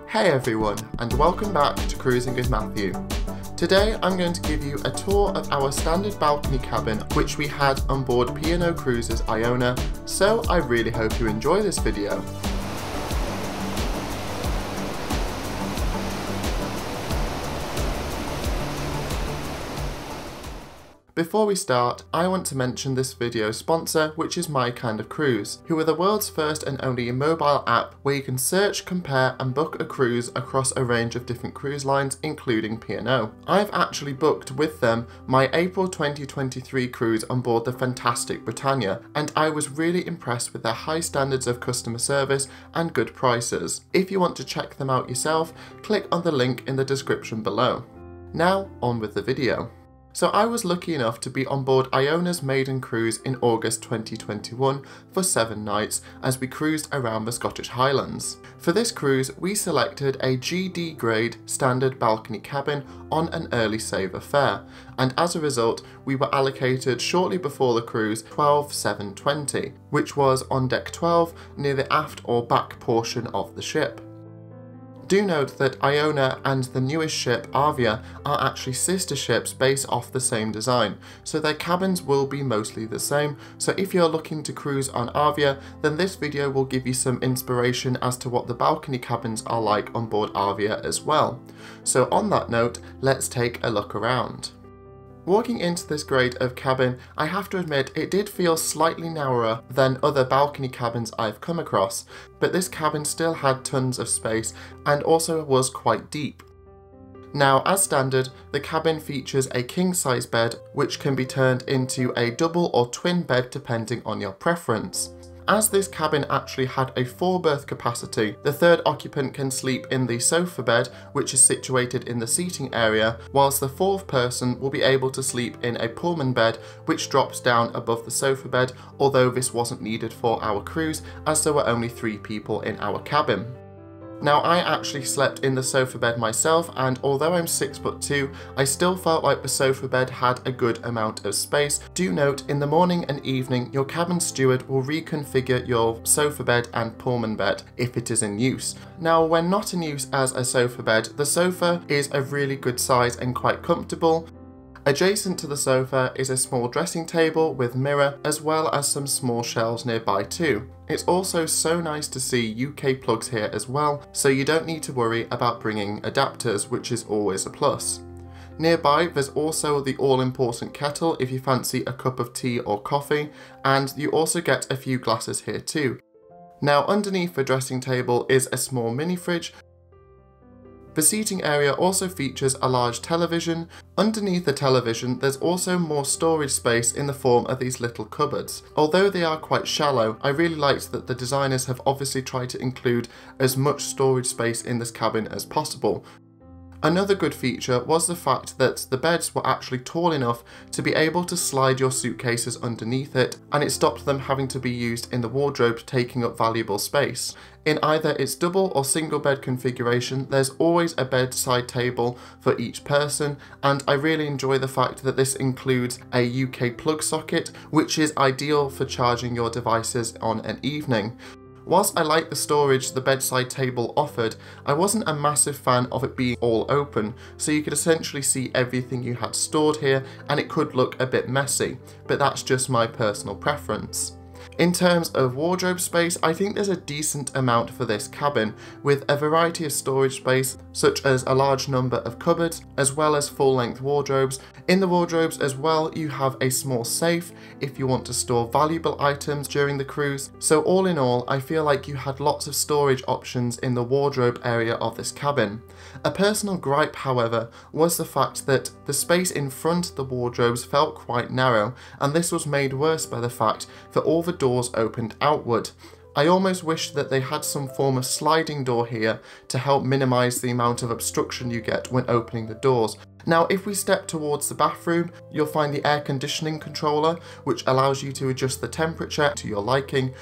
Hey everyone, and welcome back to Cruising with Matthew. Today I'm going to give you a tour of our standard balcony cabin which we had on board P&O Cruise's Iona, so I really hope you enjoy this video. Before we start, I want to mention this video's sponsor, which is My Kind of Cruise, who are the world's first and only mobile app where you can search, compare and book a cruise across a range of different cruise lines, including P&O. I've actually booked with them my April 2023 cruise on board the fantastic Britannia, and I was really impressed with their high standards of customer service and good prices. If you want to check them out yourself, click on the link in the description below. Now, on with the video. So I was lucky enough to be on board Iona's Maiden Cruise in August 2021 for 7 nights as we cruised around the Scottish Highlands. For this cruise, we selected a GD grade standard balcony cabin on an early saver fare, and as a result, we were allocated shortly before the cruise 12/7/20, which was on deck 12 near the aft or back portion of the ship. Do note that Iona and the newest ship, Avia, are actually sister ships based off the same design, so their cabins will be mostly the same, so if you're looking to cruise on Avia, then this video will give you some inspiration as to what the balcony cabins are like on board Avia as well. So on that note, let's take a look around. Walking into this grade of cabin, I have to admit it did feel slightly narrower than other balcony cabins I've come across, but this cabin still had tons of space and also was quite deep. Now, as standard, the cabin features a king-size bed which can be turned into a double or twin bed depending on your preference. As this cabin actually had a 4-berth capacity, the third occupant can sleep in the sofa bed, which is situated in the seating area, whilst the 4th person will be able to sleep in a Pullman bed, which drops down above the sofa bed, although this wasn't needed for our cruise, as there were only 3 people in our cabin. Now, I actually slept in the sofa bed myself, and although I'm 6'2", I still felt like the sofa bed had a good amount of space. Do note, in the morning and evening, your cabin steward will reconfigure your sofa bed and Pullman bed if it is in use. Now, when not in use as a sofa bed, the sofa is a really good size and quite comfortable. Adjacent to the sofa is a small dressing table with mirror, as well as some small shelves nearby too. It's also so nice to see UK plugs here as well, so you don't need to worry about bringing adapters, which is always a plus. Nearby, there's also the all-important kettle if you fancy a cup of tea or coffee, and you also get a few glasses here too. Now, underneath the dressing table is a small mini fridge. The seating area also features a large television. Underneath the television, there's also more storage space in the form of these little cupboards. Although they are quite shallow, I really liked that the designers have obviously tried to include as much storage space in this cabin as possible. Another good feature was the fact that the beds were actually tall enough to be able to slide your suitcases underneath it, and it stopped them having to be used in the wardrobe, taking up valuable space. In either its double or single bed configuration, there's always a bedside table for each person, and I really enjoy the fact that this includes a UK plug socket, which is ideal for charging your devices on an evening. Whilst I like the storage the bedside table offered, I wasn't a massive fan of it being all open, so you could essentially see everything you had stored here, and it could look a bit messy, but that's just my personal preference. In terms of wardrobe space, I think there's a decent amount for this cabin, with a variety of storage space, such as a large number of cupboards, as well as full-length wardrobes. In the wardrobes as well, you have a small safe if you want to store valuable items during the cruise. So all in all, I feel like you had lots of storage options in the wardrobe area of this cabin. A personal gripe, however, was the fact that the space in front of the wardrobes felt quite narrow, and this was made worse by the fact that all the doors opened outward. I almost wish that they had some form of sliding door here to help minimise the amount of obstruction you get when opening the doors. Now, if we step towards the bathroom, you'll find the air conditioning controller, which allows you to adjust the temperature to your liking.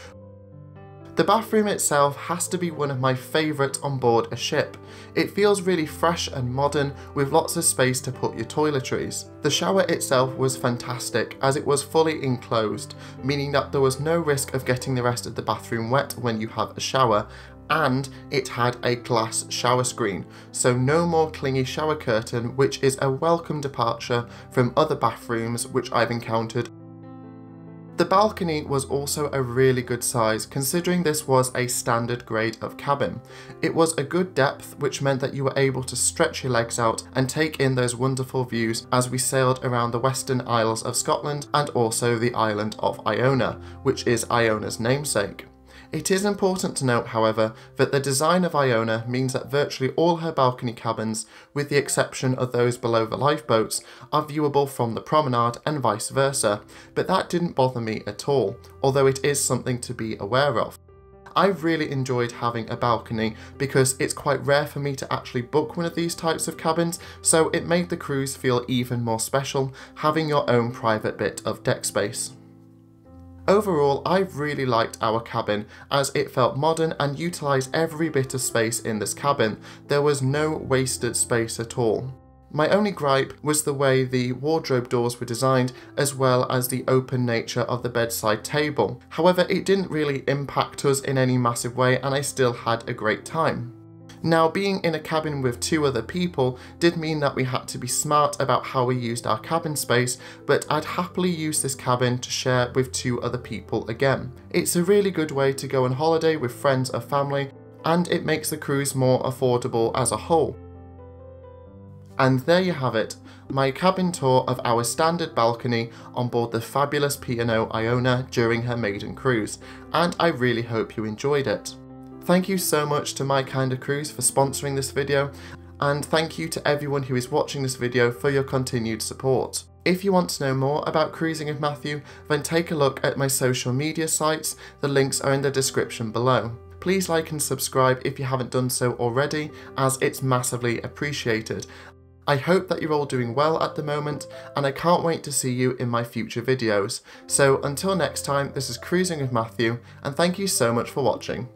The bathroom itself has to be one of my favourites on board a ship. It feels really fresh and modern, with lots of space to put your toiletries. The shower itself was fantastic, as it was fully enclosed, meaning that there was no risk of getting the rest of the bathroom wet when you have a shower, and it had a glass shower screen, so no more clingy shower curtain, which is a welcome departure from other bathrooms which I've encountered. The balcony was also a really good size, considering this was a standard grade of cabin. It was a good depth, which meant that you were able to stretch your legs out and take in those wonderful views as we sailed around the Western Isles of Scotland and also the island of Iona, which is Iona's namesake. It is important to note, however, that the design of Iona means that virtually all her balcony cabins, with the exception of those below the lifeboats, are viewable from the promenade and vice versa, but that didn't bother me at all, although it is something to be aware of. I've really enjoyed having a balcony because it's quite rare for me to actually book one of these types of cabins, so it made the cruise feel even more special, having your own private bit of deck space. Overall, I've really liked our cabin as it felt modern and utilised every bit of space in this cabin. There was no wasted space at all. My only gripe was the way the wardrobe doors were designed, as well as the open nature of the bedside table. However, it didn't really impact us in any massive way and I still had a great time. Now, being in a cabin with 2 other people did mean that we had to be smart about how we used our cabin space, but I'd happily use this cabin to share with 2 other people again. It's a really good way to go on holiday with friends or family, and it makes the cruise more affordable as a whole. And there you have it, my cabin tour of our standard balcony on board the fabulous P&O Iona during her maiden cruise, and I really hope you enjoyed it. Thank you so much to My Kind of Cruise for sponsoring this video, and thank you to everyone who is watching this video for your continued support. If you want to know more about cruising with Matthew, then take a look at my social media sites, the links are in the description below. Please like and subscribe if you haven't done so already, as it's massively appreciated. I hope that you're all doing well at the moment, and I can't wait to see you in my future videos. So until next time, this is Cruising with Matthew, and thank you so much for watching.